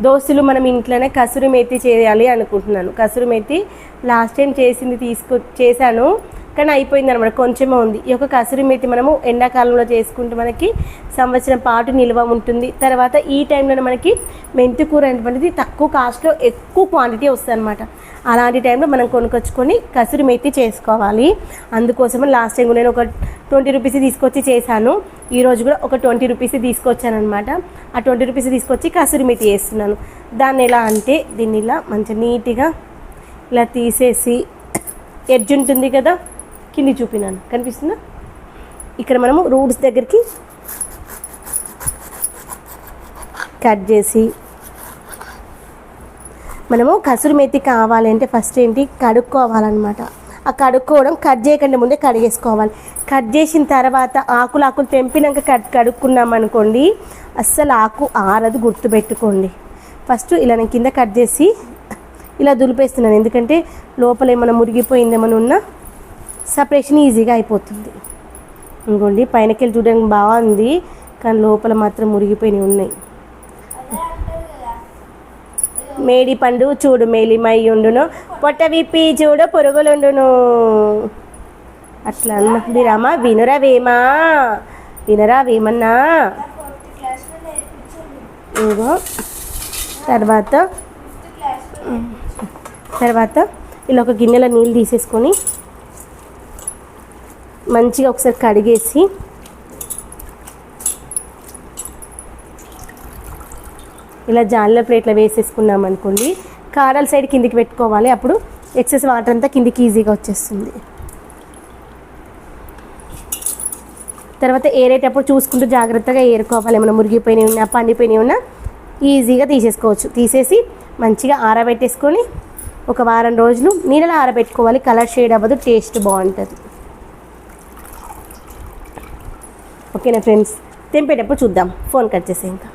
దోస్తులు మనం ఇంట్లోనే కసూరి మేతి చేయాలి అనుకుంటున్నాను. కసూరి మేతి లాస్ట్ టైం చేశాను కానీ అయిపోయింది అనమాట, కొంచెమే ఉంది. ఈ యొక్క కసూరి మేతి మనము ఎండాకాలంలో చేసుకుంటే మనకి సంవత్సరం పాటు నిల్వ ఉంటుంది. తర్వాత ఈ టైంలో మనకి మెంతి కూర అనేటువంటిది తక్కువ కాస్ట్లో ఎక్కువ క్వాంటిటీ వస్తుంది అనమాట. అలాంటి టైంలో మనం కొనుక్కొచ్చుకొని కసూరి మేతి చేసుకోవాలి. అందుకోసమే లాస్ట్ టైం నేను ఒక 20 రూపీస్ తీసుకొచ్చి చేశాను. ఈరోజు కూడా ఒక 20 రూపీస్ తీసుకొచ్చాను అనమాట. ఆ 20 రూపీస్ తీసుకొచ్చి కసూరి మేతి చేస్తున్నాను. దాన్ని ఎలా అంటే దీన్ని ఇలా మంచిగా నీట్గా ఇలా తీసేసి ఎడ్జ్ ఉంటుంది కదా, కింది చూపినాను కనిపిస్తుందా, ఇక్కడ మనము రూట్స్ దగ్గరికి కట్ చేసి మనము కసూరి మేతి కావాలంటే ఫస్ట్ ఏంటి కడుక్కోవాలన్నమాట. ఆ కడుక్కోవడం కట్ చేయకుండా ముందే కడిగేసుకోవాలి. కట్ చేసిన తర్వాత ఆకులు తెంపినాక కడుక్కున్నాం అనుకోండి అస్సలు ఆకు ఆరదు, గుర్తుపెట్టుకోండి. ఫస్ట్ ఇలా నేను కింద కట్ చేసి ఇలా దులిపేస్తున్నాను, ఎందుకంటే లోపల ఏమైనా మురిగిపోయిందేమైనా ఉన్నా సపరేషన్ ఈజీగా అయిపోతుంది. ఇంకోండి పైనకెళ్ళి చూడడానికి బాగుంది కానీ లోపల మాత్రం మురిగిపోయినవి ఉన్నాయి. మేడి పండు చూడు మేలిమై ఉండును, పొట్ట విప్పి చూడు పురుగులుండును. అట్లా అన్నది రామా, వినరా వేమన్నా. ఇంకో తర్వాత ఇలా ఒక గిన్నెలో నీళ్ళు తీసేసుకొని మంచిగా ఒకసారి కడిగేసి ఇలా జాలీలో ప్లేట్లో వేసేసుకున్నాం అనుకోండి, కాడల సైడ్ కిందికి పెట్టుకోవాలి. అప్పుడు ఎక్సెస్ వాటర్ అంతా కిందికి ఈజీగా వచ్చేస్తుంది. తర్వాత ఏరేటప్పుడు చూసుకుంటూ జాగ్రత్తగా ఏరుకోవాలి. ఏమైనా మురిగిపోయినవి ఉన్నా పండిపోయినవి ఉన్నా ఈజీగా తీసేసుకోవచ్చు. తీసేసి మంచిగా ఆరబెట్టేసుకొని ఒక వారం రోజులు నీళ్ళలో ఆరబెట్టుకోవాలి. కలర్ షేడ్ అవ్వదు, టేస్ట్ బాగుంటుంది. ఓకేనా ఫ్రెండ్స్, తెంపేటప్పుడు చూద్దాం. ఫోన్ కట్ చేసే ఇంకా